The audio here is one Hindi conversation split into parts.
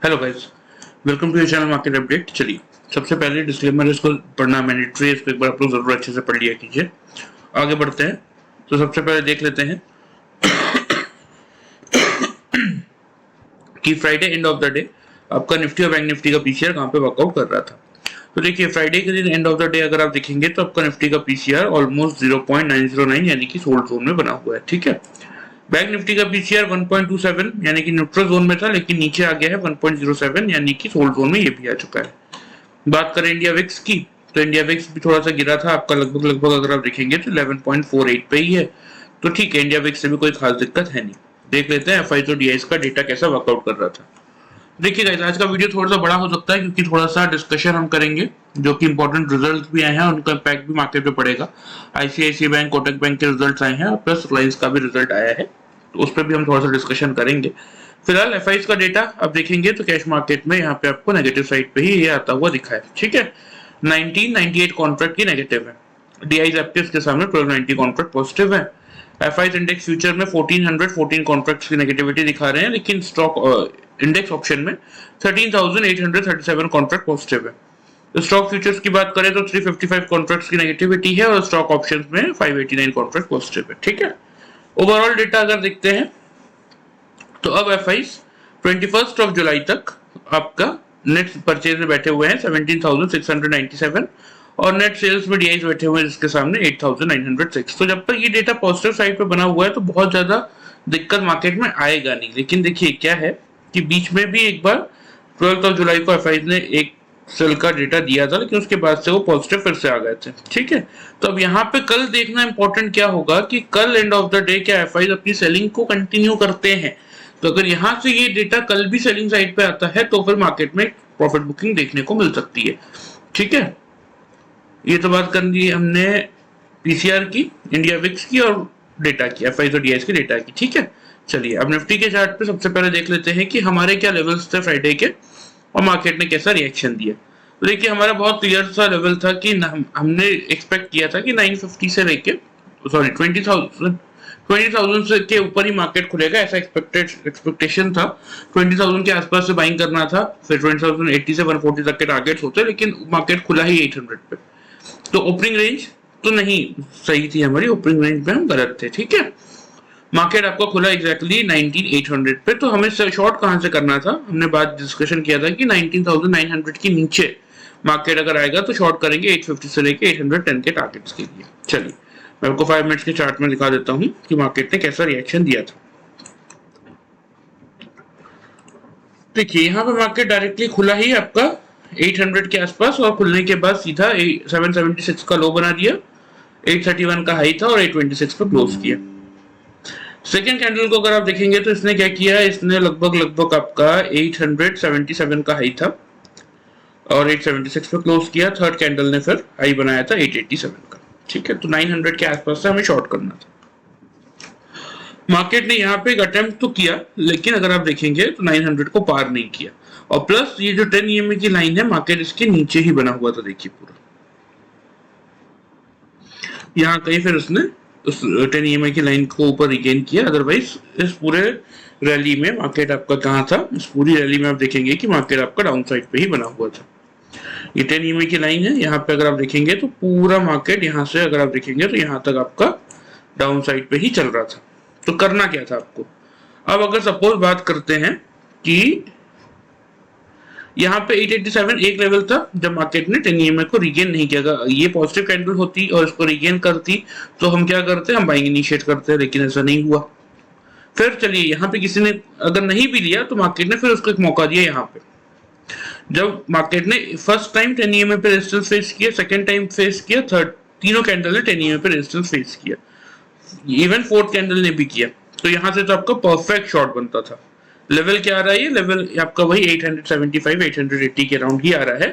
Hello guys, welcome to your channel market update. चलिए, सबसे पहले डिस्क्लेमर इसको पढ़ना मैंडेटरी है, इसको एक बार आप लोग जरूर अच्छे से पढ़ लिया कीजिए। आगे बढ़ते हैं तो सबसे पहले देख लेते हैं कि Friday end of the day आपका निफ्टी और बैंक निफ्टी का पीसीआर कहाँ पे वर्कआउट कर रहा था। तो देखिए, फ्राइडे के दिन एंड ऑफ द डे अगर आप देखेंगे तो आपका निफ्टी का पीसीआर ऑलमोस्ट 0.909 यानी कि सोल्ड जोन में बना हुआ है। ठीक है, बैंक निफ्टी का पीसीआर 1.27 यानी कि न्यूट्रल जोन में था, लेकिन नीचे आ गया है 1.07 यानी कि सोल्ड जोन में ये भी आ चुका है। बात करें इंडिया विक्स की, तो इंडिया विक्स भी थोड़ा सा गिरा था आपका, लगभग अगर आप देखेंगे तो 11.48 पे ही है। तो ठीक है, इंडिया विक्स से भी कोई खास दिक्कत है नहीं। देख लेते हैं एफआई तो डीआईएस का डेटा कैसा वर्कआउट कर रहा था। देखिए गाइस, आज का वीडियो थोड़ा सा बड़ा हो सकता है क्योंकि थोड़ा सा डिस्कशन हम करेंगे, जो कि इंपॉर्टेंट रिजल्ट भी आए हैं, उनका इम्पैक्ट भी मार्केट पे पड़ेगा। आईसीआईसीआई बैंक, कोटक बैंक के रिजल्ट आए हैं, प्लस रिलायंस का भी रिजल्ट आया है, तो उस पर भी हम थोड़ा सा डिस्कशन करेंगे। फिलहाल एफआईज का डेटा आप देखेंगे तो कैश मार्केट में यहाँ पे आपको नेगेटिव साइड पे ही ये आता हुआ दिखा है। ठीक है, 1998 कॉन्ट्रैक्ट की नेगेटिव है। डीआईज एक्टिव्स के सामने 1290 कॉन्ट्रैक्ट पॉजिटिव है। एफआईज इंडेक्स फ्यूचर में 1414 कॉन्ट्रैक्ट्स की नेगेटिविटी दिखा रहे हैं, लेकिन स्टॉक इंडेक्स ऑप्शन में 13,837 कॉन्ट्रैक्ट पॉजिटिव है। तो स्टॉक फ्यूचर्स की बात करें तो 355 कॉन्ट्रैक्ट्स की नेगेटिविटी है और स्टॉक ऑप्शंस में 589 कॉन्ट्रैक्ट पॉजिटिव है। ठीक है, ओवरऑल डेटा अगर देखते हैं तो अब एफआईज 21 जुलाई तक आपका नेट परचेज में बैठे हुए हैं 17,697 और नेट सेल्स में डीआईज बैठे हुए हैं जिसके सामने 8,906। तो जब तक ये डेटा पॉजिटिव साइड पे बना हुआ है तो बहुत ज्यादा दिक्कत मार्केट में आएगा नहीं। लेकिन देखिए क्या है कि बीच में भी एक बार 12 जुलाई को एफआईज ने एक सेल का डेटा दिया था, लेकिन उसके बाद से वो पॉजिटिव फिर से आ गए थे। ठीक है, तो अब यहाँ पे कल देखना इंपॉर्टेंट क्या होगा कि कल एंड ऑफ द डे क्या एफआईज अपनी सेलिंग को कंटिन्यू करते हैं। तो अगर यहाँ से ये डेटा कल भी सेलिंग साइड पे आता है तो फिर मार्केट में प्रॉफिट बुकिंग देखने को मिल सकती है। ठीक है, ये तो बात कर ली हमने पीसीआर की, इंडिया विक्स की और डेटा की, एफआईज और डीआईएस की डेटा की। ठीक है, चलिए अब निफ्टी के चार्ट पे सबसे पहले देख लेते हैं कि हमारे क्या लेवल्स थे फ्राइडे के और मार्केट ने कैसा रिएक्शन दिया। तो देखिए, हमारा बहुत क्लियर सा लेवल था कि हमने एक्सपेक्ट किया था कि 950 से लेके 20,000 से के ऊपर ही मार्केट खुलेगा, ऐसा एक्सपेक्टेशन था। 20,000 के आसपास से बाइंग करना था, फिर 20,080 से 140 तक के टारगेट्स होते, लेकिन मार्केट खुला ही 800 पे। तो ओपनिंग रेंज तो नहीं सही थी हमारी, ओपनिंग रेंज पे हम गलत थे। ठीक है, मार्केट आपका खुला एग्जैक्टली 19,800 पे। तो हमें शॉर्ट कहां से करना था, हमने बात डिस्कशन किया था कि 19,900 के नीचे मार्केट अगर आएगा तो शॉर्ट करेंगे 850 से लेके 810 के टारगेट्स के लिए। चलिए मैं आपको 5 मिनट्स के चार्ट में दिखा देता हूं कि मार्केट ने कैसा रिएक्शन दिया था। देखिए, यहाँ पे मार्केट डायरेक्टली खुला ही आपका 800 के आसपास और खुलने के बाद सीधा 776 का लो बना दिया, 831 का हाई था और 826 पे क्लोज किया। सेकेंड कैंडल को अगर आप देखेंगे तो इसने क्या किया, इसने लगभग आपका 877 का हाई था और 876 पे क्लोज किया। थर्ड कैंडल ने फिर हाई बनाया था 887 का। ठीक है, तो 900 के आसपास से हमें शॉर्ट करना था। मार्केट ने यहाँ पे एक अटेम्प्ट तो किया, लेकिन अगर आप देखेंगे तो 900 को पार नहीं किया और प्लस ये जो 10 ईएमए की लाइन है मार्केट इसके नीचे ही बना हुआ था। देखिए पूरा यहाँ कहीं फिर उसने उस 10 ईएमए की लाइन को ऊपर रिगेन किया, अदरवाइज इस पूरे रैली में मार्केट आपका कहाँ था, इस पूरी रैली में आप देखेंगे कि मार्केट आपका डाउन साइड पे ही बना हुआ था। ये 10 ईएमए की लाइन है, यहाँ पे अगर आप देखेंगे तो पूरा मार्केट यहाँ से अगर आप देखेंगे तो यहाँ तक आपका डाउन साइड पे ही चल रहा था। तो करना क्या था आपको, अब अगर सपोज बात करते हैं कि यहाँ पे 887 एक लेवल था जब मार्केट ने 10 ईएमए को रिगेन नहीं किया, ये पॉजिटिव कैंडल होती और इसको रिगेन करती तो हम क्या करते, हम बाइंग इनिशिएट करते, लेकिन ऐसा नहीं हुआ। फिर चलिए यहाँ पे किसी ने अगर नहीं भी लिया तो मार्केट ने फिर उसको एक मौका दिया। यहाँ पे जब मार्केट ने फर्स्ट टाइम 10 ईएमए पे रेजिस्टेंस फेस किया, सेकंड टाइम फेस किया, थर्ड, तीनों कैंडल ने 10 ईएमए पे रेजिस्टेंस फेस किया, इवन फोर्थ कैंडल ने भी किया। तो यहाँ से तो आपका परफेक्ट शॉट बनता था। लेवल क्या आ रहा है, ये लेवल आपका वही 875 880 के अराउंड ही आ रहा है।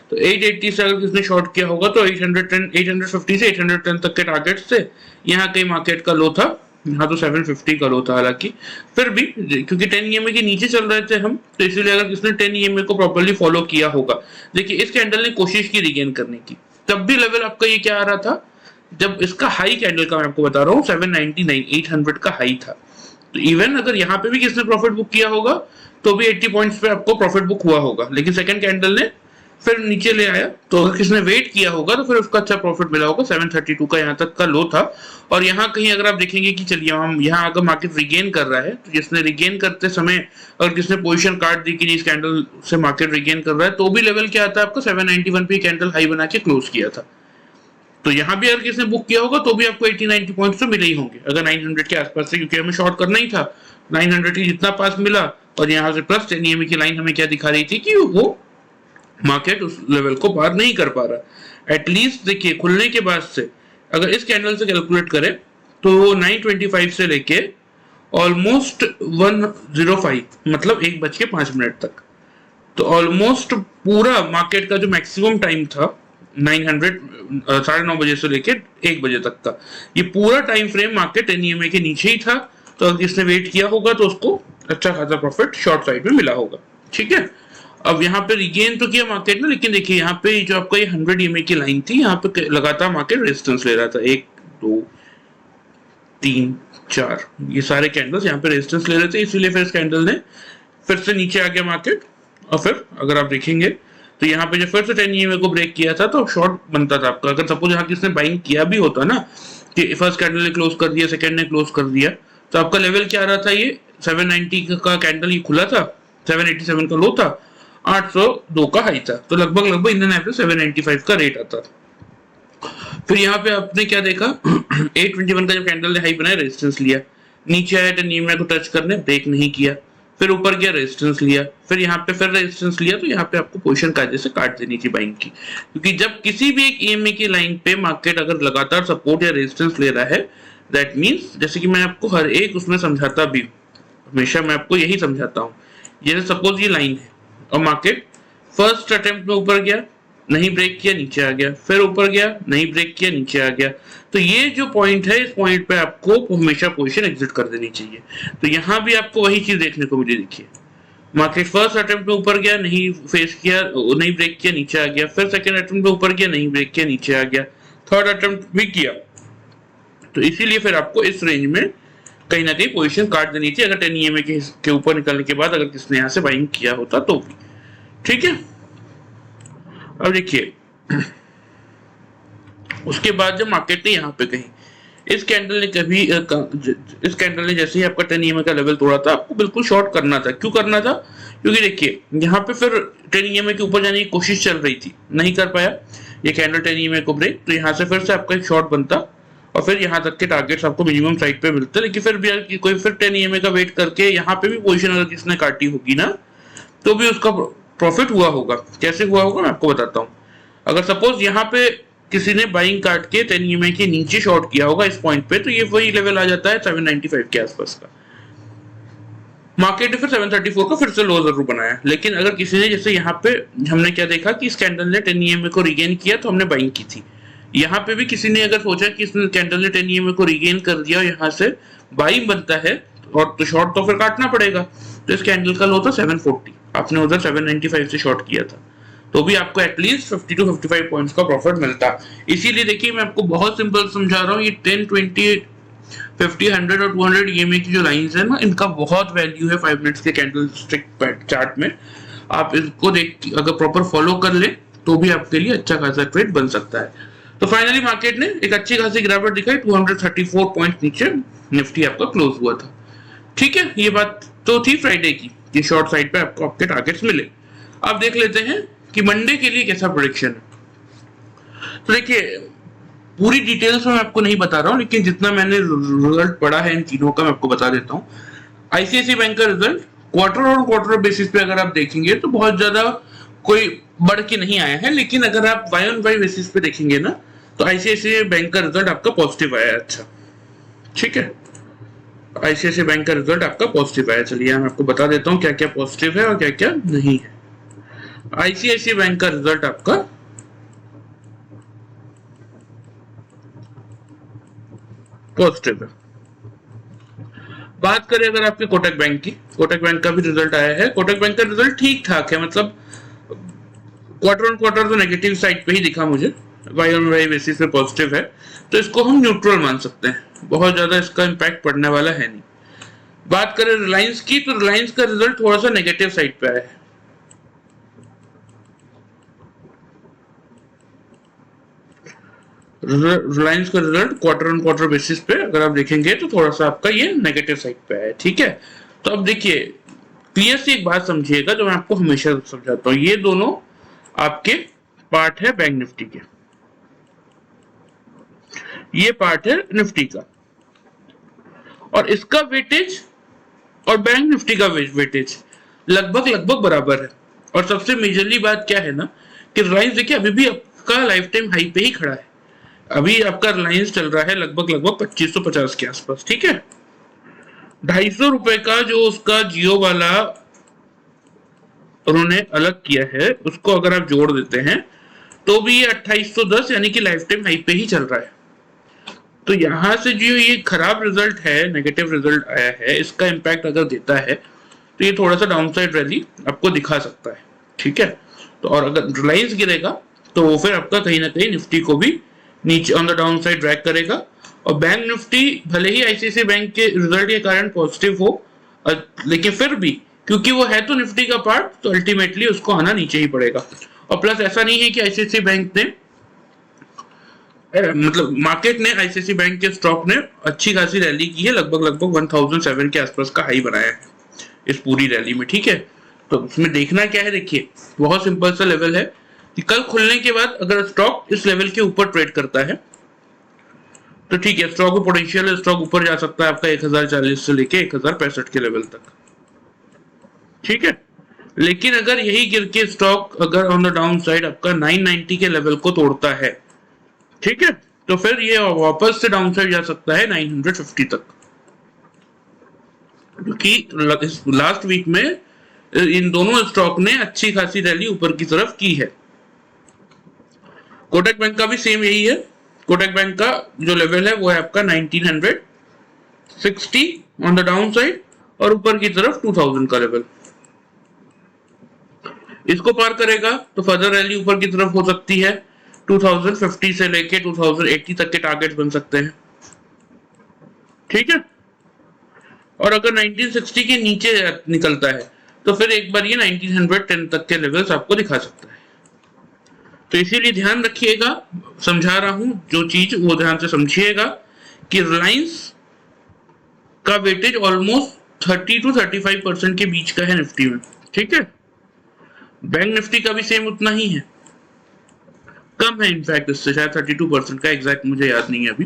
तो 880 से अगर किसने शॉर्ट किया होगा तो 850 से 810 तक के टारगेट्स थे। यहाँ कहीं मार्केट का लो था, यहाँ तो 750 का लो था, हालांकि फिर भी क्योंकि 10 ईएमए के नीचे चल रहे थे हम, तो इसीलिए अगर किसने 10 ईएमए को प्रॉपर्ली फॉलो किया होगा। देखिए इस कैंडल ने कोशिश की रिगेन करने की, तब भी लेवल आपका ये क्या आ रहा था, जब इसका हाई कैंडल का मैं आपको बता रहा हूँ 799 800 का हाई था, तो इवन अगर यहाँ पे भी किसने प्रॉफिट बुक किया होगा तो भी 80 पॉइंट्स पे आपको प्रॉफिट बुक हुआ होगा, लेकिन सेकंड कैंडल ने फिर नीचे ले आया, तो अगर किसने वेट किया होगा तो फिर उसका अच्छा प्रॉफिट मिला होगा। 732 का यहाँ तक का लो था, और यहाँ कहीं अगर आप देखेंगे कि चलिए हम यहाँ अगर मार्केट रिगेन कर रहा है, तो जिसने रिगेन करते समय अगर किसने पोजीशन काट दी कि इस कैंडल से मार्केट रिगेन कर रहा है, तो भी लेवल क्या आता है आपको 791 पे कैंडल हाई बना के क्लोज किया था। तो यहाँ भी अगर किसने बुक किया होगा तो भी आपको 80-90 पॉइंट्स तो मिले ही होंगे, अगर 900 के आसपास से, क्योंकि हमें शॉर्ट करना ही था। 900 की जितना पास मिला, और यहाँ से प्लस 10 EMA की लाइन हमें क्या दिखा रही थी कि वो मार्केट उस लेवल को पार नहीं कर पा रहा। एटलीस्ट देखिए खुलने के बाद से अगर इस कैंडल से कैलकुलेट करें तो 925 से लेके ऑलमोस्ट 105, मतलब 1:05 तक, तो ऑलमोस्ट पूरा मार्केट का जो मैक्सिमम टाइम था 900 9:30 बजे से लेके 1 बजे तक का, ये पूरा टाइम फ्रेम मार्केट 10 EMA के नीचे ही था। तो अगर किसने वेट किया होगा तो उसको अच्छा खासा प्रॉफिट शॉर्ट साइड में मिला होगा। ठीक है, अब यहाँ पे रिगेन तो किया मार्केट ने, लेकिन देखिए यहाँ पे जो आपका ये 100 EMA की लाइन थी, यहाँ पे लगातार मार्केट रेजिस्टेंस ले रहा था। 1 2 3 4 ये सारे कैंडल्स यहाँ पे रेजिस्टेंस ले रहे थे, इसीलिए फिर इस कैंडल ने फिर से नीचे आ गया मार्केट। और फिर अगर आप देखेंगे तो यहाँ पे जो फिर से 10 EMA को ब्रेक किया था तो शॉर्ट बनता था आपका। अगर सपोज यहाँ किसने बाइंग किया भी होता ना, कि फर्स्ट कैंडल ने क्लोज कर दिया, सेकंड ने क्लोज कर दिया, तो आपका लेवल क्या आ रहा था, ये 790 का कैंडल ये खुला था, 787 का लो था, 802 का हाई था, तो लगभग इंडियन एवरेज 795 का रेट आता। फिर यहाँ पे आपने क्या देखा 821 का जब कैंडल ने हाई बनाया, रेजिस्टेंस लिया, नीचे आया 10 EMA को टच करने, ब्रेक नहीं किया, फिर ऊपर गया रेजिस्टेंस लिया, फिर यहाँ पे फिर रेजिस्टेंस लिया, तो यहाँ पे आपको पोजीशन कायदे से काट देनी चाहिए बाइंग की, क्योंकि जब किसी भी एक EMA की लाइन पे मार्केट अगर लगातार सपोर्ट या रेजिस्टेंस ले रहा है, दैट मीन्स, जैसे कि मैं आपको हर एक उसमें समझाता भी, हमेशा मैं आपको यही समझाता हूँ, जैसे सपोज ये लाइन है और मार्केट फर्स्ट अटेम्प्ट में ऊपर गया, नहीं ब्रेक किया, नीचे आ गया, फिर ऊपर गया, नहीं ब्रेक किया, नीचे आ गया, तो ये जो पॉइंट है, इस पॉइंट पे आपको हमेशा पोजीशन एग्जिट कर देनी चाहिए। तो यहाँ भी आपको वही चीज देखने को मिली। देखिए मार्केट फर्स्ट अटेम्प्ट में ऊपर गया, नहीं फेस किया, नहीं ब्रेक किया, नीचे आ गया, फिर सेकंड अटेम्प्ट में ऊपर गया, नहीं ब्रेक किया, नीचे आ गया, थर्ड अटेम्प्ट भी किया, तो इसीलिए फिर आपको इस रेंज में कहीं ना कहीं पोजीशन काट देनी चाहिए, अगर 10 EMA के ऊपर निकलने के बाद अगर किसने यहाँ से बाइंग किया होता तो भी। ठीक है, अब देखिए उसके बाद जब मार्केट ने यहाँ पे कहीं इस कैंडल ने जैसे ही आपका 10 EMA का लेवल तोड़ा था, आपको बिल्कुल शॉर्ट करना था। क्यों करना था? क्योंकि देखिए यहाँ पे फिर 10 EMA के ऊपर जाने की कोशिश चल रही थी, नहीं कर पाया ये कैंडल 10 EMA को ब्रेक, तो यहाँ से फिर से आपका एक शॉर्ट बनता और फिर यहाँ तक के टारगेट्स आपको मिनिमम साइड पे मिलते, लेकिन फिर भी कोई फिर 10 EMA का वेट करके यहाँ पे भी पोजीशन अगर किसने काटी होगी ना, तो भी उसका प्रॉफिट हुआ होगा। कैसे हुआ होगा मैं आपको बताता हूँ। अगर सपोज यहाँ पे किसी ने बाइंग काट के 10 EMA के नीचे शॉर्ट किया होगा इस पॉइंट पे, तो ये वही लेवल आ जाता है 795 के आसपास का। मार्केट ने फिर 734 का फिर से लो जरूर बनाया, लेकिन अगर किसी ने जैसे यहाँ पे हमने क्या देखा कि इस कैंडल ने 10 EMA को रिगेन किया तो हमने बाइंग की थी। यहाँ पे भी किसी ने अगर सोचा कि इस कैंडल ने 10 EMA को रिगेन कर दिया और यहाँ से बाइंग बनता है और तो शॉर्ट तो फिर काटना पड़ेगा, तो इस कैंडल का लो था 740, आपने उधर 795 से शॉर्ट किया था, तो भी आपको एटलीस्ट 50 to 55 पॉइंट्स का प्रॉफिट मिलता। इसीलिए देखिए मैं आपको बहुत सिंपल समझा रहा हूँ, ये 10, 20, 50, 100 और 200 EMA की जो लाइंस है ना, इनका बहुत वैल्यू है 5 मिनट्स के कैंडल स्टिक चार्ट में। आप इसको देख अगर प्रॉपर फॉलो कर ले तो भी आपके लिए अच्छा खासा ट्रेड बन सकता है। तो फाइनली मार्केट ने एक अच्छी खासी गिरावट दिखाई, 234 पॉइंट नीचे निफ्टी आपका क्लोज हुआ था। ठीक है, ये बात तो थी फ्राइडे की कि शॉर्ट साइड पे आपको आपके टारगेट्स मिले। अब देख लेते हैं कि मंडे के लिए कैसा प्रेडिक्शन है। तो देखिए पूरी डिटेल्स में मैं आपको नहीं बता रहा हूँ, लेकिन जितना मैंने रिजल्ट पढ़ा है इन तीनों का मैं आपको बता देता हूँ। आईसीआईसीआई बैंक का result quarter on quarter basis पे अगर आप देखेंगे तो बहुत ज्यादा कोई बढ़ के नहीं आया है, लेकिन अगर आप वाई ऑन वाई बेसिस पे देखेंगे ना तो आईसीआईसीआई बैंक का रिजल्ट आपका पॉजिटिव आया है। अच्छा ठीक है, आईसीआईसीआई बैंक का रिजल्ट आपका पॉजिटिव आया। चलिए मैं आपको बता देता हूँ क्या क्या पॉजिटिव है और क्या क्या नहीं है। आईसीआईसीआई बैंक का रिजल्ट आपका पॉजिटिव है। बात करें अगर आपके कोटक बैंक की, कोटक बैंक का भी रिजल्ट आया है। कोटक बैंक का रिजल्ट ठीक ठाक है, मतलब क्वार्टर ऑन क्वार्टर तो नेगेटिव साइड पे ही दिखा मुझे, वाई ऑन वाई बेसिस पे पॉजिटिव है, तो इसको हम न्यूट्रल मान सकते हैं, बहुत ज्यादा इसका इम्पैक्ट पड़ने वाला है नहीं। बात करें रिलायंस की, तो रिलायंस का रिजल्ट थोड़ा सा नेगेटिव साइड पे आया है। रिलायंस का result quarter on quarter basis पे अगर आप देखेंगे तो थोड़ा सा आपका ये नेगेटिव साइड पे है, ठीक है। तो अब देखिए क्लियर सी एक बात समझिएगा जो मैं आपको हमेशा समझाता हूँ, ये दोनों आपके पार्ट है बैंक निफ्टी के, ये पार्ट है निफ्टी का, और इसका वेटेज और बैंक निफ्टी का वेटेज लगभग लगभग बराबर है। और सबसे मेजरली बात क्या है ना कि रिलायंस देखिए अभी भी आपका लाइफ टाइम हाई पे ही खड़ा है। अभी आपका रिलायंस चल रहा है लगभग लगभग 2550 के आसपास, ठीक है। 250 रुपए का जो उसका जियो वाला उन्होंने अलग किया है, उसको अगर आप जोड़ देते हैं तो भी ये 2810 यानी कि लाइफ टाइम हाई पे ही चल रहा है। तो यहां से जो ये खराब रिजल्ट है, नेगेटिव रिजल्ट आया है, इसका इंपैक्ट अगर देता है तो ये थोड़ा सा डाउनसाइड रैली आपको दिखा सकता है, ठीक है। तो और अगर रिलायंस गिरेगा तो वो फिर आपका कहीं ना कहीं निफ्टी को भी नीचे on the down side drag करेगा। और बैंक निफ्टी भले ही आईसीआईसीआई बैंक के रिजल्ट के कारण पॉजिटिव हो, लेकिन फिर भी क्योंकि वो है तो निफ्टी का पार्ट, तो अल्टीमेटली उसको आना नीचे ही पड़ेगा। और प्लस ऐसा नहीं है कि आईसीआईसीआई बैंक ने मतलब मार्केट ने आईसीआईसीआई बैंक के स्टॉक ने अच्छी खासी रैली की है, लगभग लगभग 1007 के आसपास का हाई बनाया है इस पूरी रैली में, ठीक है। तो उसमें देखना क्या है, देखिए बहुत सिंपल सा लेवल है कि कल खुलने के बाद अगर स्टॉक इस लेवल के ऊपर ट्रेड करता है तो ठीक है, स्टॉक को पोटेंशियल है, स्टॉक ऊपर जा सकता है आपका 1040 से लेके 1065 के लेवल तक, ठीक है। लेकिन अगर यही गिर के स्टॉक अगर ऑन द डाउन साइड आपका 990 के लेवल को तोड़ता है, ठीक है, तो फिर ये वापस से डाउन साइड जा सकता है 950 तक, क्योंकि लास्ट वीक में इन दोनों स्टॉक ने अच्छी खासी रैली ऊपर की तरफ की है। कोटक बैंक का भी सेम यही है। कोटक बैंक का जो लेवल है वो है आपका 1960 ऑन द डाउन साइड और ऊपर की तरफ 2000 का लेवल। इसको पार करेगा तो फर्दर रैली ऊपर की तरफ हो सकती है, 2050 से लेके 2080 तक के टारगेट बन सकते हैं, ठीक है। और अगर 1960 के नीचे निकलता है तो फिर एक बार ये 1910 तक के लेवल्स आपको दिखा सकता है। तो इसीलिए ध्यान रखिएगा, समझा रहा हूं जो चीज वो ध्यान से समझिएगा कि रिलायंस का वेटेज ऑलमोस्ट 30 to 35% के बीच का है निफ्टी में, ठीक है। बैंक निफ्टी का भी सेम उतना ही है, कम है इनफैक्ट इससे, शायद 32% का, एग्जैक्ट मुझे याद नहीं है अभी।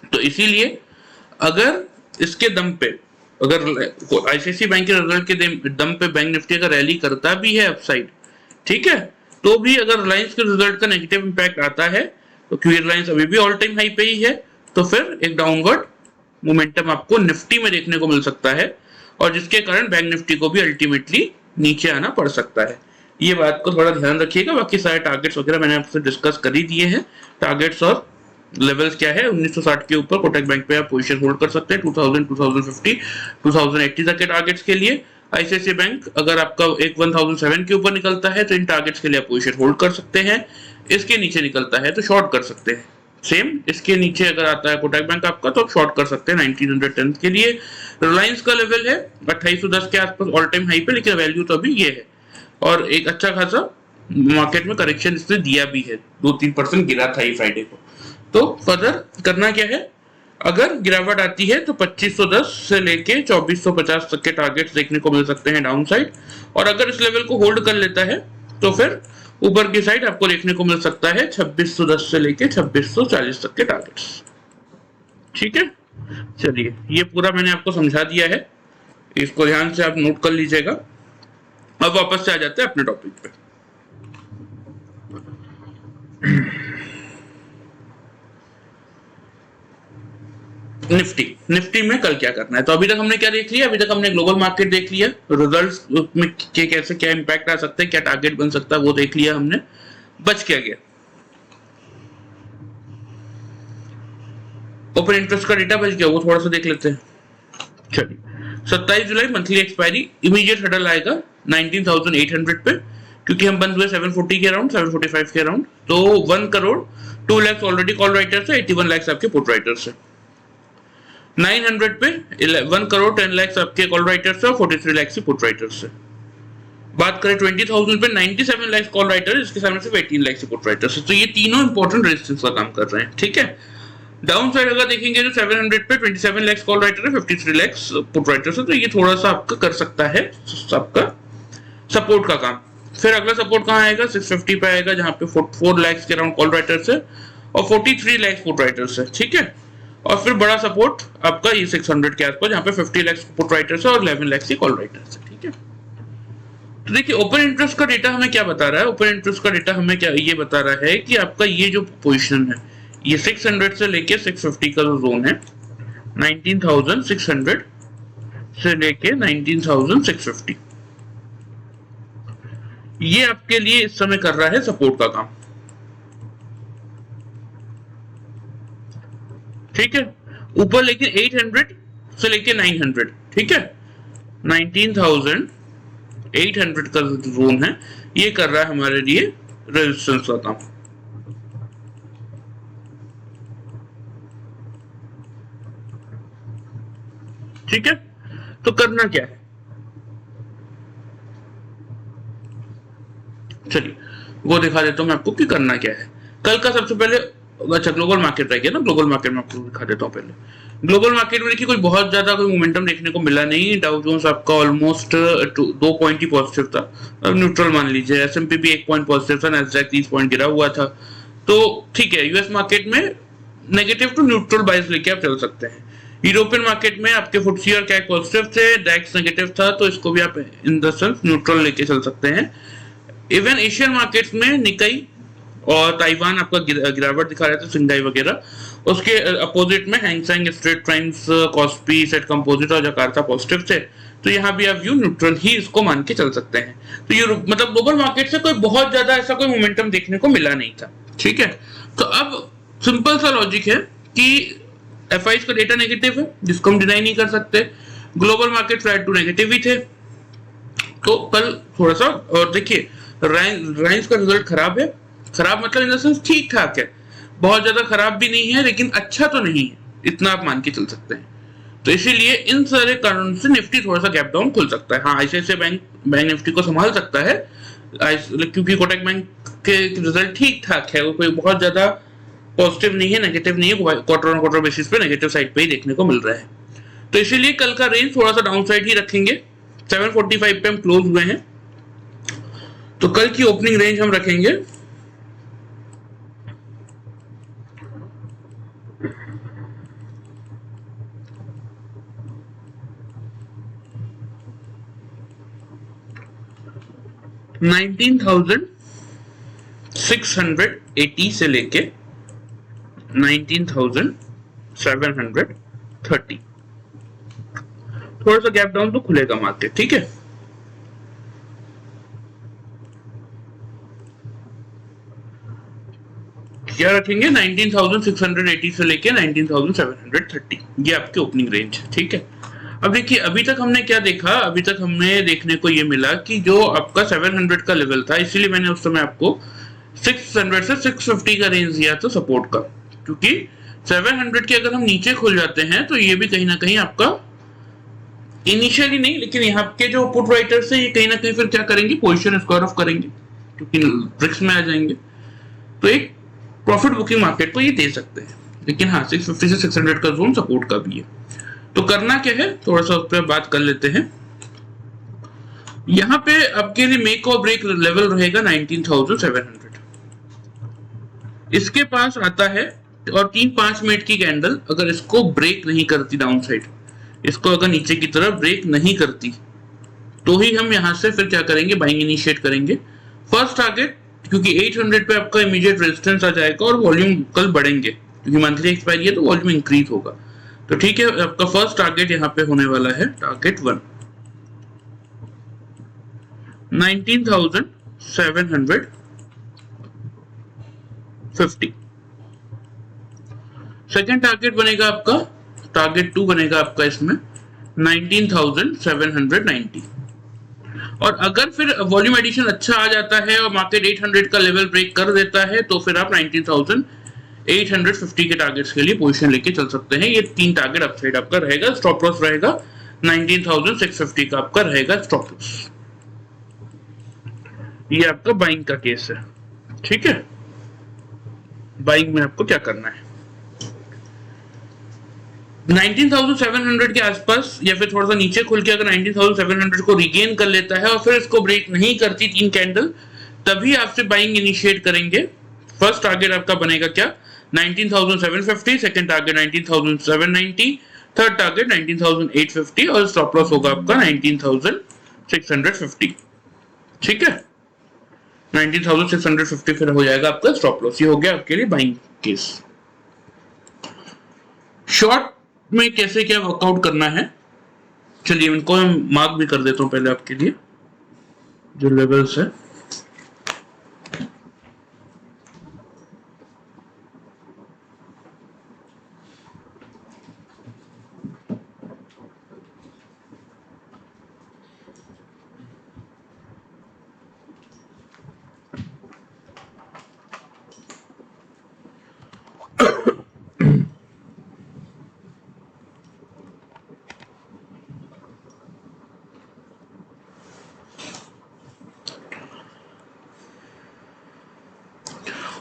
तो इसीलिए अगर इसके दम पे, अगर आईसीआईसीआई बैंक के रिजल्ट के दम पे बैंक निफ्टी अगर रैली करता भी है अपसाइड, ठीक है, तो भी अगर रिलायंस के रिजल्ट का नेगेटिव इंपैक्ट आता है तो क्योंकि रिलायंस अभी भी ऑल टाइम हाई पे ही है, तो फिर एक डाउनवर्ड मोमेंटम आपको निफ्टी में देखने को मिल सकता है, और जिसके कारण बैंक निफ्टी को भी अल्टीमेटली नीचे आना पड़ सकता है। ये बात को थोड़ा ध्यान रखिएगा। बाकी सारे टारगेट्स वगैरह मैंने आपसे डिस्कस कर ही दिए हैं। टारगेट्स और लेवल्स क्या है, 1960 के ऊपर कोटक बैंक पे आप पोजीशन होल्ड कर सकते हैं, 2000, 2050, 2080 तक के टारगेट्स के लिए। आईसीआईसीआई बैंक अगर आपका एक 1007 के ऊपर निकलता है तो इन टारगेट्स के लिए आप पोजीशन होल्ड कर सकते हैं, इसके नीचे निकलता है तो शॉर्ट कर सकते हैं। सेम इसके नीचे अगर आता है कोटक बैंक आपका तो आप शॉर्ट कर सकते हैं 1910 के लिए। रिलायंस का लेवल है 2810 के आसपास ऑल टाइम हाई पे, लेकिन वैल्यू तो अभी ये है, और एक अच्छा खासा मार्केट में करेक्शन इसने दिया भी है, 2-3% गिरा था ये फ्राइडे को। तो फर्दर करना क्या है, अगर गिरावट आती है तो 2510 से लेके 2450 तक के टारगेट्स देखने को मिल सकते हैं डाउन साइड, और अगर इस लेवल को होल्ड कर लेता है तो फिर ऊपर की साइड आपको देखने को मिल सकता है 2610 से लेके 2640 तक के टारगेट्स, ठीक है। चलिए ये पूरा मैंने आपको समझा दिया है, इसको ध्यान से आप नोट कर लीजिएगा। अब वापस से आ जाते हैं अपने टॉपिक पे। निफ्टी में कल क्या करना है, तो अभी तक हमने क्या देख लिया, अभी तक हमने ग्लोबल मार्केट देख लिया, रिजल्ट्स में कैसे क्या इंपैक्ट आ सकता है, क्या टारगेट बन सकता है वो देख लिया हमने। बच क्या गया, ओपन इंटरेस्ट का डेटा बच गया, वो थोड़ा सा देख लेते हैं। चलिए 27 जुलाई मंथली एक्सपायरी, इमीडिएट हडल आएगा 19,800 पे, क्योंकि हम बंद हुए 740 के अराउंड, 745 के अराउंड। तो 1 crore 2 lakh already call writers है, 81 लाख आपके पुट राइटर्स है। 900 पे 1 करोड़ 10 लाख आपके कॉल राइटर्स है और 43 लाख से पुट राइटर्स है। बात करें 20,000 पे 97 लाख कॉल राइटर, इसके सामने सिर्फ 18 लाख से पुट राइटर्स है। तो ये तीनों इंपॉर्टेंट रेजिस्टेंस का काम कर रहे हैं, ठीक है। डाउन साइड अगर देखेंगे तो 700 पे 27 लाख कॉल राइटर है, 53 लाख पुट राइटर्स है, तो ये थोड़ा सा आपका कर सकता है आपका सपोर्ट का काम। फिर अगला सपोर्ट कहाँ आएगा, 650 पे आएगा, जहां पे 4 लाख के अराउंड कॉल राइटर्स है और 43 लाख पुट राइटर्स है, ठीक है। और फिर बड़ा सपोर्ट आपका ये 600 के आसपास, जहां पे 50 लाख पुट राइटर्स है और 11 लाख की कॉल राइटर्स है, ठीक है। तो देखिए ओपन इंटरेस्ट का डेटा हमें क्या बता रहा है, ओपन इंटरेस्ट का डेटा हमें क्या ये बता रहा है कि आपका ये जो पोजीशन है ये 600 से लेके 650 का जो जोन है, 19,600 से लेके 19,650, ये आपके लिए इस समय कर रहा है सपोर्ट का काम, ठीक है। ऊपर लेकिन 800 से लेके 900, ठीक है, 19,800 का जो जोन है ये कर रहा है हमारे लिए रेजिस्टेंस का काम, ठीक है। तो करना क्या है, चलिए वो दिखा देता हूं मैं आपको कि करना क्या है। कल का सबसे पहले अच्छा ग्लोबल मार्केट रह गया ना, ग्लोबल मार्केट में आपको दिखा देता हूं। पहले ग्लोबल मार्केट में देखिए कोई बहुत ज्यादा कोई मोमेंटम देखने को मिला नहीं। डाउ जोन्स आपका ऑलमोस्ट 2 पॉइंट ही पॉजिटिव था, अब न्यूट्रल मान लीजिए। एसएमपी भी 1 पॉइंट पॉजिटिव था, नैस्डैक 30 पॉइंट गिरा हुआ था। तो ठीक है, यूएस मार्केट में नेगेटिव टू न्यूट्रल बाइस लेके आप चल सकते हैं। यूरोपियन मार्केट में आपके फुटसी और कैक पॉजिटिव थे, डैक्स नेगेटिव था, तो इसको भी आप इन द सेंस न्यूट्रल लेके चल सकते हैं। इवन एशियन मार्केट्स में निकाई और ताइवान आपका गिरावट दिखा रहे थे, सिंगाई वगैरह। उसके अपोजिट में Hang Seng, Straits Times, KOSPI, set composite और जकार्ता पॉजिटिव थे। तो यहाँ भी आप व्यू न्यूट्रल ही इसको मान के चल सकते हैं। तो ये मतलब ग्लोबल मार्केट से कोई बहुत ज्यादा ऐसा कोई मोमेंटम देखने को मिला नहीं था, ठीक है। तो अब सिंपल सा लॉजिक है कि एफआईज का डेटा नेगेटिव है, जिसको हम डिनाई नहीं कर सकते। Global market flat to negative ही थे। तो कल थोड़ा सा, और देखिए राइंस का रिजल्ट खराब है, खराब मतलब इन द सेंस ठीक ठाक है, बहुत ज्यादा खराब भी नहीं है लेकिन अच्छा तो नहीं है, इतना आप मान के चल सकते हैं। तो इसीलिए इन सारे कारणों से निफ्टी थोड़ा सा गैप डाउन खुल सकता है। हाँ, आईसीआईसीआई बैंक निफ्टी को संभाल सकता है, क्योंकि कोटक बैंक के रिजल्ट ठीक ठाक है, वो कोई बहुत ज्यादा पॉजिटिव नहीं है, नेगेटिव नहीं है, क्वार्टर ऑन क्वार्टर बेसिस पे नेगेटिव साइड पे ही देखने को मिल रहा है। तो इसीलिए कल का रेंज थोड़ा सा डाउन साइड ही रखेंगे। 745 पे हम क्लोज हुए हैं, तो कल की ओपनिंग रेंज हम रखेंगे 19,680 से लेके 19,730, थोड़ा सा गैप डाउन तो खुलेगा मार्केट, ठीक है। क्या रखेंगे, 19,680 से लेके 19,730, ये आपकी ओपनिंग रेंज है, ठीक है। अब देखिए अभी तक हमने क्या देखा, अभी तक हमें देखने को ये मिला कि जो आपका 700 का लेवल था, इसीलिए मैंने उस समय आपको 600 से 650 का रेंज दिया था सपोर्ट का, क्योंकि 700 के अगर हम नीचे खुल जाते हैं तो ये भी कहीं ना कहीं आपका इनिशियली नहीं, लेकिन यहाँ के जो पुट राइटर्स है ये कहीं ना कहीं फिर क्या करेंगे, पोजीशन स्क्वायर ऑफ करेंगे, क्योंकि ब्रिक्स में आ जाएंगे। तो एक प्रॉफिट बुकिंग मार्केट को ये दे सकते हैं। लेकिन हाँ, 650 से 600 का जोन सपोर्ट का भी है। तो करना क्या है, थोड़ा सा उस पर बात कर लेते हैं। यहाँ पे आपके लिए मेक और ब्रेक लेवल रहेगा 19,700, इसके पास आता है और 3-5 मिनट की कैंडल अगर इसको ब्रेक नहीं करती डाउन साइड, इसको अगर नीचे की तरफ ब्रेक नहीं करती, तो ही हम यहाँ से फिर क्या करेंगे, बाइंग इनिशिएट करेंगे। फर्स्ट टारगेट, क्योंकि 800 पे आपका इमीडिएट रेजिस्टेंस आ जाएगा और वॉल्यूम कल बढ़ेंगे, क्योंकि मंथली एक्सपायरी है तो वॉल्यूम इंक्रीज होगा। तो ठीक है, आपका फर्स्ट टारगेट यहाँ पे होने वाला है टारगेट 1, 19,750। सेकेंड टारगेट बनेगा आपका, टारगेट 2 बनेगा आपका इसमें 19,790। और अगर फिर वॉल्यूम एडिशन अच्छा आ जाता है और मार्केट 800 का लेवल ब्रेक कर देता है, तो फिर आप 19,800 850 के टारगेट्स के लिए पोजीशन लेके चल सकते हैं। ये 3 टारगेट अपसाइड आपका रहेगा। स्टॉप लॉस रहेगा 19,650 का आपका रहेगा स्टॉप लॉस। ये आपका बाइंग का केस है, ठीक है। बाइंग में आपको क्या करना है, 19,700 के आसपास या फिर थोड़ा सा नीचे खुल के अगर 19,700 को रिगेन कर लेता है और फिर इसको ब्रेक नहीं करती 3 कैंडल, तभी आपसे बाइंग इनिशिएट करेंगे। फर्स्ट टारगेट आपका बनेगा क्या, 19,750, सेकंड टारगेट 19,790, थर्ड टारगेट 19,850 और स्टॉप लॉस होगा आपका 19,650, ठीक है। 19,650 फिर हो जाएगा आपका स्टॉप लॉस। ये हो गया आपके लिए बाइंग केस। शॉर्ट में कैसे क्या वर्कआउट करना है, चलिए इनको मैं मार्क भी कर देता हूं पहले आपके लिए जो लेवल्स है।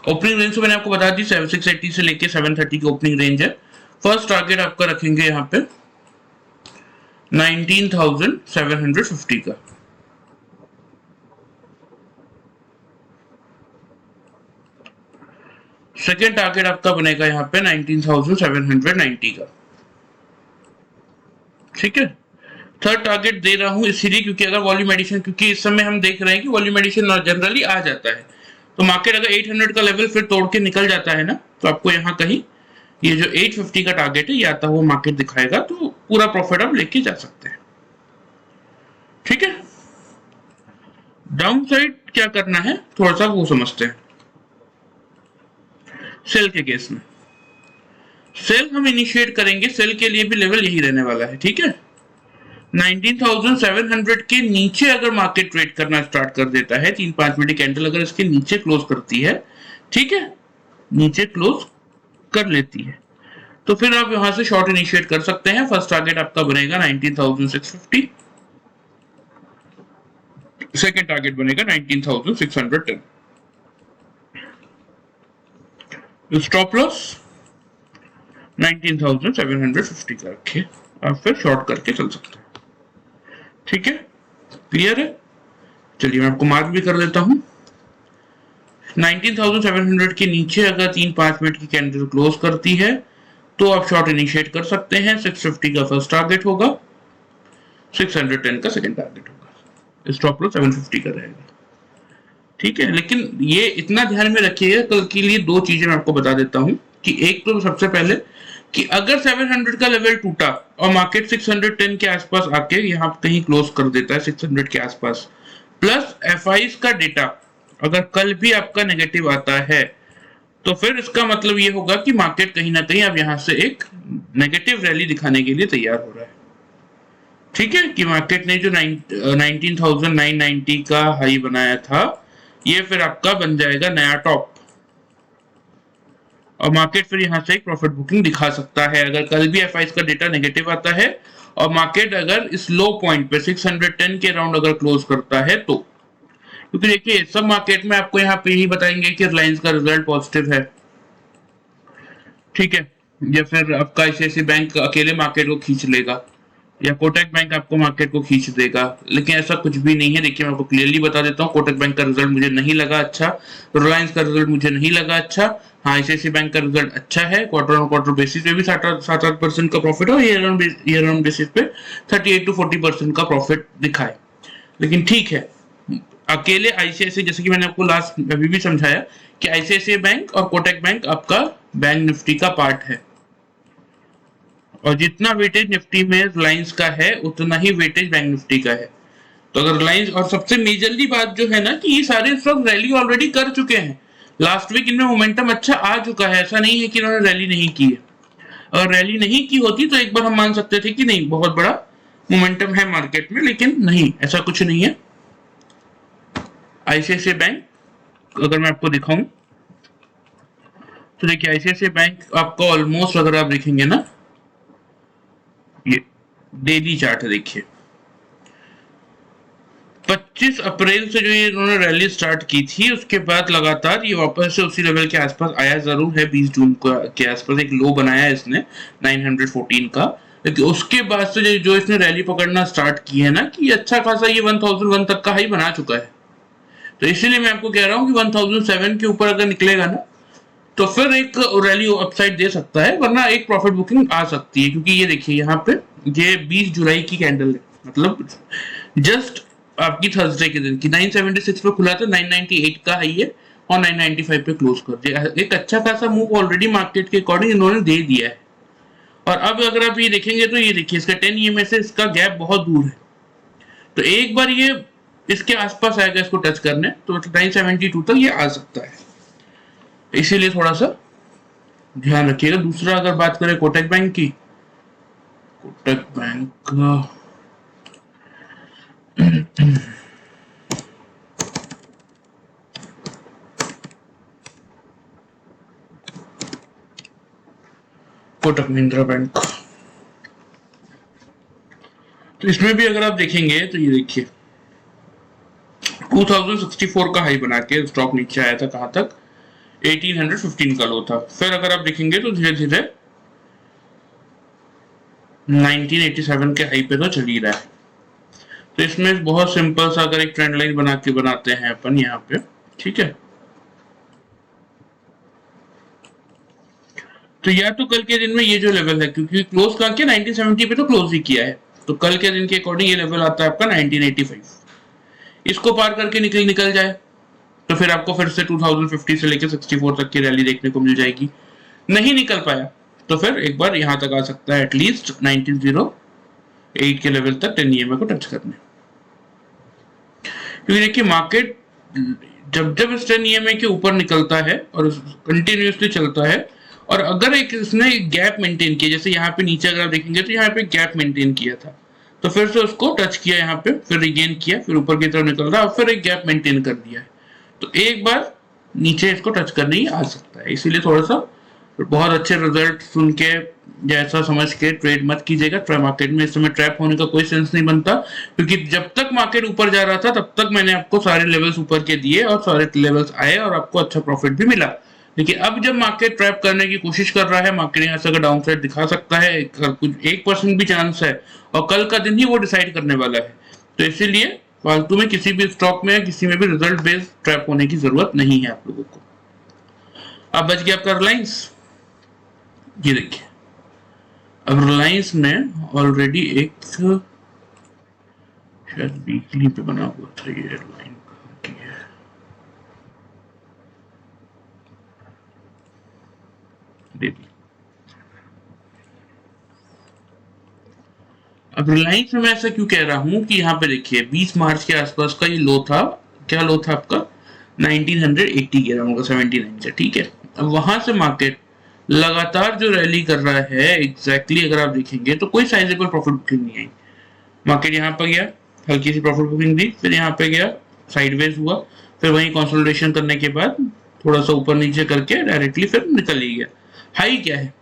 ओपनिंग रेंज तो मैंने आपको बता दी 680 से लेके 730 की ओपनिंग रेंज है। फर्स्ट टारगेट आपका रखेंगे यहाँ पे 19,750 का। सेकेंड टारगेट आपका बनेगा यहाँ पे 19,790 का, ठीक है। थर्ड टारगेट दे रहा हूं इसीलिए क्योंकि अगर वॉल्यूम एडिशन, क्योंकि इस समय हम देख रहे हैं कि वॉल्यूम एडिशन जनरली आ जाता है, तो मार्केट अगर 800 का लेवल फिर तोड़ के निकल जाता है ना, तो आपको यहाँ कहीं ये जो 850 का टारगेट है ये आता हुआ मार्केट दिखाएगा, तो पूरा प्रॉफिट आप लेके जा सकते हैं, ठीक है। डाउन साइड क्या करना है थोड़ा सा वो समझते हैं। सेल के केस में सेल हम इनिशिएट करेंगे, सेल के लिए भी लेवल यही रहने वाला है, ठीक है। 19,700 के नीचे अगर मार्केट ट्रेड करना स्टार्ट कर देता है, 3-5 मिनट कैंडल अगर इसके नीचे क्लोज करती है, ठीक है, नीचे क्लोज कर लेती है, तो फिर आप यहां से शॉर्ट इनिशिएट कर सकते हैं। फर्स्ट टारगेट आपका बनेगा 19,650, सेकेंड टारगेट बनेगा 19,610। स्टॉप लॉस 19,750 का रखिए, आप फिर शॉर्ट करके चल सकते हैं, ठीक है। क्लियर है, चलिए मैं आपको मार्क भी कर देता हूं। 19,700 के नीचे अगर 3-5 मिनट की कैंडल क्लोज करती है तो आप शॉर्ट इनिशिएट कर सकते हैं। 650 का फर्स्ट टारगेट होगा, 610 का सेकंड टारगेट होगा, स्टॉप लॉस 750 का रहेगा, ठीक है। लेकिन ये इतना ध्यान में रखिएगा, कल के लिए 2 चीजें मैं आपको बता देता हूं कि एक तो सबसे पहले कि अगर 700 का लेवल टूटा और मार्केट 610 के आसपास आके यहाँ कहीं क्लोज कर देता है 600 के आसपास, प्लस एफआईज का डेटा अगर कल भी आपका नेगेटिव आता है, तो फिर इसका मतलब ये होगा कि मार्केट कहीं ना कहीं अब यहां से एक नेगेटिव रैली दिखाने के लिए तैयार हो रहा है, ठीक है। कि मार्केट ने जो 19,990 का हाई बनाया था, ये फिर आपका बन जाएगा नया टॉप और मार्केट फिर यहां से एक प्रॉफिट बुकिंग दिखा सकता है अगर कल भी एफआईज का डेटा नेगेटिव आता है और मार्केट अगर इस लो पॉइंट पे 610 के अराउंड अगर क्लोज करता है तो। क्योंकि देखिए सब मार्केट में आपको यहाँ पे ही बताएंगे कि रिलायंस का रिजल्ट पॉजिटिव है, ठीक है, या फिर आपका आईसीआईसी बैंक अकेले मार्केट को खींच लेगा या कोटक बैंक आपको मार्केट को खींच देगा, लेकिन ऐसा कुछ भी नहीं है। देखिए मैं आपको क्लियरली बता देता हूँ, कोटक बैंक का रिजल्ट मुझे नहीं लगा अच्छा, रिलायंस का रिजल्ट मुझे नहीं लगा अच्छा, हाँ आईसीआईसी बैंक का रिजल्ट अच्छा है, क्वार्टर ऑन क्वार्टर बेसिस पे भी 7-8% का प्रॉफिट और ईयर ऑन बेसिस पे 38 to 40% का प्रॉफिट दिखाए। लेकिन ठीक है, अकेले आईसीआईसी, जैसे कि मैंने आपको लास्ट अभी भी समझाया कि आईसीआईसी बैंक और कोटक बैंक आपका बैंक निफ्टी का पार्ट है और जितना वेटेज निफ्टी में रिलायंस का है उतना ही वेटेज बैंक निफ्टी का है। तो अगर रिलायंस, और सबसे मेजरली बात जो है ना कि ये सारे स्टॉक रैली ऑलरेडी कर चुके हैं, लास्ट वीक इनमें मोमेंटम अच्छा आ चुका है, ऐसा नहीं है कि इन्होंने रैली नहीं की है। अगर रैली नहीं की होती तो एक बार हम मान सकते थे कि नहीं बहुत बड़ा मोमेंटम है मार्केट में, लेकिन नहीं, ऐसा कुछ नहीं है। आईसीआईसीआई बैंक अगर मैं आपको दिखाऊं तो देखिए आईसीआईसीआई बैंक आपका ऑलमोस्ट अगर आप देखेंगे ना, ये डेली चार्ट है, देखिए 25 अप्रैल से जो ये इन्होंने रैली स्टार्ट की थी उसके बाद लगातार ये वापस से उसी लेवल के आसपास आया जरूर है। 20 जून के आसपास एक लो बनाया है इसने 914 का, लेकिन उसके बाद से जो इसने रैली पकड़ना स्टार्ट की है ना, कि अच्छा खासा ये 1001 तक का हाई बना चुका है। तो इसीलिए मैं आपको कह रहा हूँ कि 1007 के ऊपर अगर निकलेगा ना तो फिर एक रैली अपसाइड दे सकता है, वरना एक प्रॉफिट बुकिंग आ सकती है। क्योंकि ये देखिए यहाँ पे ये 20 जुलाई की कैंडल है, मतलब जस्ट आपकी थर्सडे के दिन की 976 पे खुला था, 998 का हाई है और 995 पे क्लोज कर दिया। एक अच्छा खासा मूव ऑलरेडी मार्केट के अकॉर्डिंग इन्होंने दे दिया है। और अब अगर आप ये देखेंगे तो ये देखिए इसका 10 ईएमए से इसका गैप बहुत दूर है। तो एक बार ये इसके आसपास आएगा इसको टच करने तो 972 तक ये आ सकता है, इसीलिए थोड़ा सा ध्यान रखिएगा। दूसरा अगर बात करें कोटक बैंक की, कोटक बैंक कोटक महिंद्रा बैंक, तो इसमें भी अगर आप देखेंगे तो ये देखिए 2064 का हाई बना के स्टॉक नीचे आया था, कहां तक 1815 का लो था। फिर अगर आप देखेंगे तो धीरे धीरे 1987 के हाई पे तो चल ही रहा है। तो इसमें बहुत सिंपल सा अगर एक ट्रेंड लाइन बना के बनाते हैं अपन यहाँ पे, ठीक है, तो या तो कल के दिन में ये जो लेवल है, क्योंकि क्लोज कहाँ किया 1970 पे तो क्लोज ही किया है, तो कल के दिन के अकॉर्डिंग ये लेवल आता है आपका 1985। इसको पार करके निकल जाए तो फिर आपको फिर से 2050 से लेकर 64 तक की रैली देखने को मिल जाएगी। नहीं निकल पाया तो फिर एक बार यहां तक आ सकता है, एटलीस्ट 1908 के लेवल तक 10 ईएमए को टच करने। क्योंकि देखिए मार्केट जब जब इस 10 ईएमए के ऊपर निकलता है और कंटिन्यूसली चलता है, और अगर एक इसने गैप मेंटेन किया, जैसे यहाँ पे नीचे अगर आप देखेंगे तो यहाँ पे गैप मेंटेन किया था, तो फिर से उसको टच किया यहाँ पे, फिर रिगेन किया, फिर ऊपर की तरफ निकल रहा है और फिर एक गैप मेंटेन कर दिया है, तो एक बार नीचे इसको टच करने ही आ सकता है। इसीलिए थोड़ा सा बहुत अच्छे रिजल्ट सुन के जैसा समझ के ट्रेड मत कीजिएगा। ट्राई मार्केट में इस समय ट्रैप होने का कोई सेंस नहीं बनता, क्योंकि जब तक मार्केट ऊपर जा रहा था तब तक मैंने आपको सारे लेवल्स ऊपर के दिए और सारे लेवल्स आए और आपको अच्छा प्रॉफिट भी मिला। लेकिन अब जब मार्केट ट्रैप करने की कोशिश कर रहा है, मार्केट यहाँ से अगर डाउन साइड दिखा सकता है, कुछ 1% भी चांस है, और कल का दिन ही वो डिसाइड करने वाला है। तो इसीलिए फालतू में किसी भी स्टॉक में किसी में भी रिजल्ट बेस्ड ट्रैप होने की जरूरत नहीं है आप लोगों को। अब बच गया आपका रिलायंस। ये देखिए अब रिलायंस में ऑलरेडी एक शायद वीकली पे बना हुआ था ये लाइन की है, देखिए अब रिलायंस में मैं ऐसा क्यों कह रहा हूं कि यहाँ पे देखिए 20 मार्च के आसपास का ये लो था। क्या लो था आपका 1980 के अराउंड 79 से, ठीक है। अब वहां से मार्केट लगातार जो रैली कर रहा है एग्जैक्टली अगर आप देखेंगे तो कोई साइजेबल प्रॉफिट बुकिंग नहीं आई। मार्केट यहाँ पर गया, हल्की सी प्रॉफिट बुकिंग दी, फिर यहाँ पे गया, साइडवेज हुआ, फिर वहीं कंसोलिडेशन करने के बाद थोड़ा सा ऊपर नीचे करके डायरेक्टली फिर निकल ही गया। हाई क्या है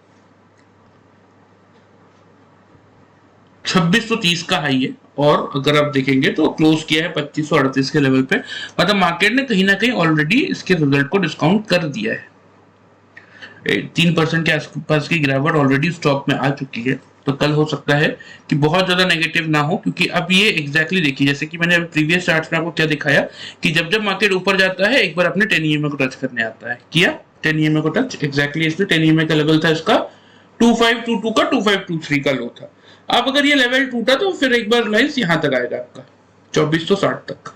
2630 का हाई है, और अगर आप देखेंगे तो क्लोज किया है 2538 के लेवल पे। मतलब मार्केट ने कहीं ना कहीं ऑलरेडी इसके रिजल्ट को डिस्काउंट कर दिया है। 3% के आसपास की गिरावट ऑलरेडी स्टॉक में आ चुकी है, तो कल हो सकता है कि बहुत ज्यादा नेगेटिव ना हो, क्योंकि अब ये एग्जैक्टली देखिए जैसे कि मैंने प्रीवियस चार्ट में आपको क्या दिखाया कि जब जब मार्केट ऊपर जाता है एक बार अपने 10 ईएमए को टच करने आता है, किया 10 ईएमए को टच, एग्जैक्टली इसमें 10 ईएमए का लेवल था इसका 2522 का 2523 का लो था। अब अगर ये लेवल टूटा तो फिर एक बार रिलायंस यहां तक आएगा आपका 2460 तक।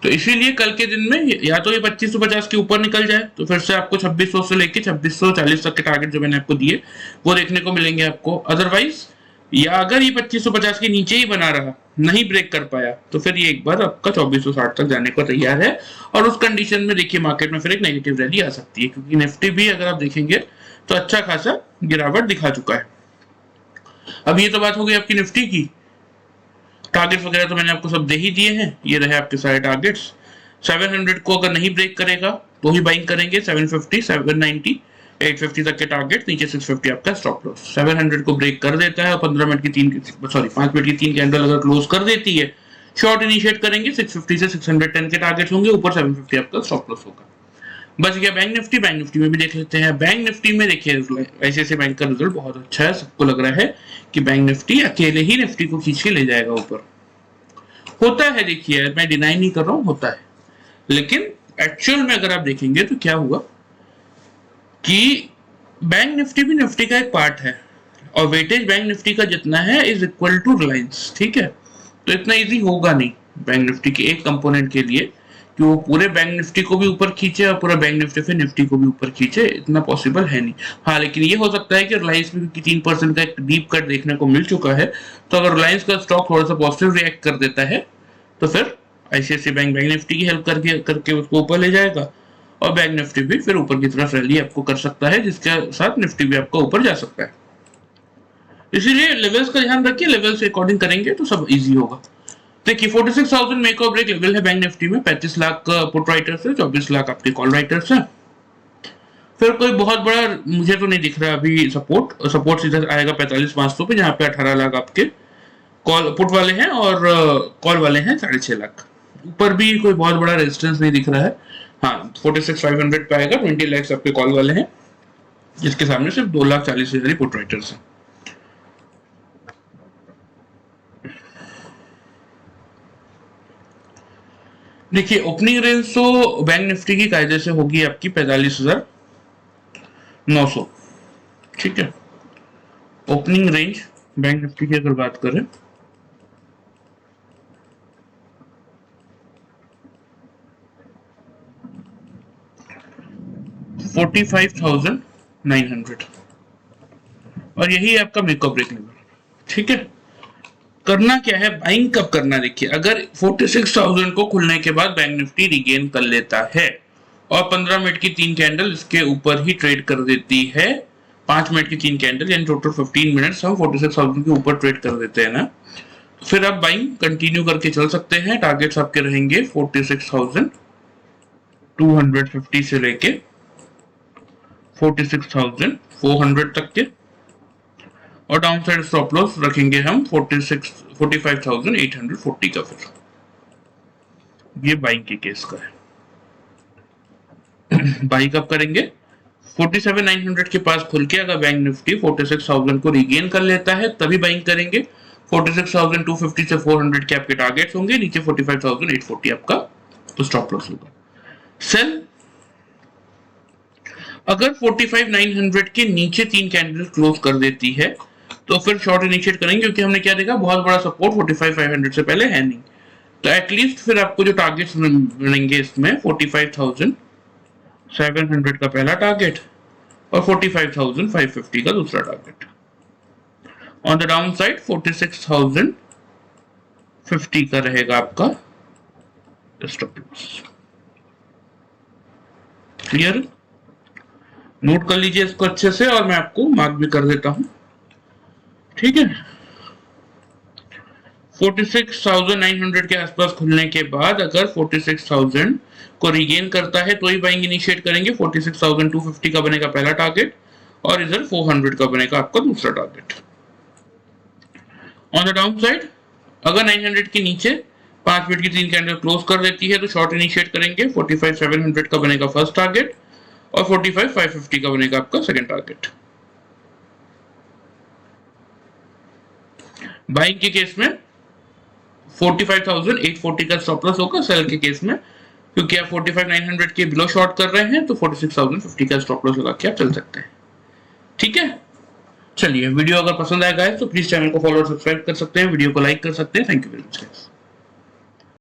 तो इसीलिए कल के दिन में या तो ये 2550 के ऊपर निकल जाए तो फिर से आपको 2600 से लेके 2640 तक के टारगेट जो मैंने आपको दिए वो देखने को मिलेंगे आपको। अदरवाइज या अगर ये 2550 के नीचे ही बना रहा, नहीं ब्रेक कर पाया, तो फिर ये एक बार आपका 2460 तक जाने को तैयार है, और उस कंडीशन में देखिए मार्केट में फिर एक नेगेटिव रैली आ सकती है, क्योंकि निफ्टी भी अगर आप देखेंगे तो अच्छा खासा गिरावट दिखा चुका है। अब ये तो बात हो गई आपकी निफ्टी की। टारगेट्स वगैरह तो मैंने आपको सब दे ही दिए हैं, ये रहे आपके सारे टारगेट्स। 700 को अगर नहीं ब्रेक करेगा तो ही बाइंग करेंगे। 750, 790, 850 तक के टारगेट, नीचे 650 आपका स्टॉप लॉस। 700 को ब्रेक कर देता है और 5 मिनट की 3 कैंडल अगर क्लोज कर देती है, शॉर्ट इनिशिएट करेंगे। 650 से 610 के टारगेट होंगे, ऊपर 750 आपका स्टॉप लॉस होगा। बच गया बैंक निफ्टी। बैंक निफ्टी में भी देख लेते हैं। बैंक निफ्टी में देखिए ICICI बैंक का रिजल्ट बहुत अच्छा है। सबको लग रहा है कि बैंक निफ्टी अकेले ही निफ्टी को खींच के ले जाएगा ऊपर। होता है, देखिए मैं डिनाई नहीं कर रहा हूँ, होता है, लेकिन एक्चुअल में अगर आप देखेंगे तो क्या हुआ कि बैंक निफ्टी भी निफ्टी का एक पार्ट है और वेटेज बैंक निफ्टी का जितना है इज इक्वल टू रिलायंस। ठीक है, तो इतना इजी होगा नहीं बैंक निफ्टी के एक कंपोनेंट के लिए कि वो पूरे बैंक निफ्टी को भी ऊपर खींचे और पूरा बैंक निफ्टी से निफ्टी को भी ऊपर खींचे, इतना पॉसिबल है नहीं। हाँ, लेकिन ये हो सकता है कि रिलायंस में 3% का एक डीप कट देखने को मिल चुका है, तो अगर रिलायंस का स्टॉक थोड़ा सा पॉजिटिव रिएक्ट कर देता है तो फिर ICICI बैंक निफ्टी की हेल्प करके उसको ऊपर ले जाएगा और बैंक निफ्टी भी फिर ऊपर की तरफ रैली आपको कर सकता है, जिसके साथ निफ्टी भी आपका ऊपर जा सकता है। इसीलिए लेवल्स का ध्यान रखिए, लेवल्स के अकॉर्डिंग करेंगे तो सब इजी होगा। देखिए 46,000 मेक और ब्रेक लेवल है बैंक निफ्टी में। 35 लाख पुट राइटर्स है, 24 लाख आपके कॉल राइटर्स हैं। फिर कोई बहुत बड़ा मुझे तो नहीं दिख रहा अभी सपोर्ट सीधा आएगा 45,500 पे, जहाँ पे 18 लाख आपके कॉल पुट वाले हैं और कॉल वाले हैं 6.5 लाख। ऊपर भी कोई बहुत बड़ा रेजिस्टेंस नहीं दिख रहा है। हाँ, 46,500 पे आएगा। 20 लाख आपके कॉल वाले हैं, जिसके सामने सिर्फ 2,40,000 पुट राइटर्स हैं। देखिए ओपनिंग रेंज तो बैंक निफ्टी की कायदे से होगी आपकी 45,900। ठीक है, ओपनिंग रेंज बैंक निफ्टी की अगर बात करें 45,900 और यही आपका मेक और ब्रेक लेवल। ठीक है, करना क्या है, बाइंग कब करना। देखिए अगर 46,000 को खुलने के बाद बैंक निफ्टी रिगेन कर लेता है और 15 मिनट की 3 कैंडल इसके ऊपर ही ट्रेड कर देती है, 5 मिनट की 3 कैंडल यानी टोटल 15 मिनट्स हम 46,000 के ऊपर ट्रेड कर देते हैं ना, फिर आप बाइंग कंटिन्यू करके चल सकते हैं। टारगेट्स आपके रहेंगे 46,250 से लेके 46,400 तक के, और डाउन साइड स्टॉप लॉस रखेंगे हम 45,840 का। फिर ये बाइंग के केस का है। बाई कब करेंगे, 47,900 के पास खुल के अगर बैंक निफ्टी 46,000 को रिगेन कर लेता है तभी बाइंग करेंगे। 46,250 से 400 के आपके टारगेट्स होंगे, नीचे 45,840 आपका तो स्टॉप लॉस होगा। सेल अगर 45,900 के नीचे 3 कैंडल क्लोज कर देती है तो फिर शॉर्ट इनिशिएट करेंगे, क्योंकि हमने क्या देखा बहुत बड़ा सपोर्ट 45,500 से पहले है नहीं। तो एटलीस्ट फिर आपको जो टारगेट्स मिलेंगे इसमें 45,700 का पहला टारगेट और 45,550 का दूसरा target. On the down side 46,050 का रहेगा आपका स्टॉप लॉस। क्लियर, नोट कर लीजिए इसको अच्छे से और मैं आपको मार्क भी कर देता हूं। ठीक है, 46,900 के आसपास खुलने के बाद अगर 46,000 को रिगेन करता है तो ही बाइंग इनिशिएट करेंगे। 46,250 का बनेगा पहला टारगेट और इधर 400 का बनेगा आपका दूसरा target. On the down side अगर 900 के नीचे 5 मिनट की 3 कैंडल क्लोज कर देती है तो शॉर्ट इनिशिएट करेंगे। 45,700 का बनेगा फर्स्ट टारगेट और 45,550 का बनेगा आपका सेकंड टारगेट। बाइंग के केस में 45,840 का स्टॉप लॉस होगा। सेल के केस में क्योंकि आप 45,900 के बिलो शॉर्ट कर रहे हैं तो 46,050 का स्टॉप लॉस लगा के आप चल सकते हैं। ठीक है, चलिए वीडियो अगर पसंद आएगा है तो प्लीज चैनल को फॉलो और सब्सक्राइब कर सकते हैं, वीडियो को लाइक कर सकते हैं। Thank you very much guys.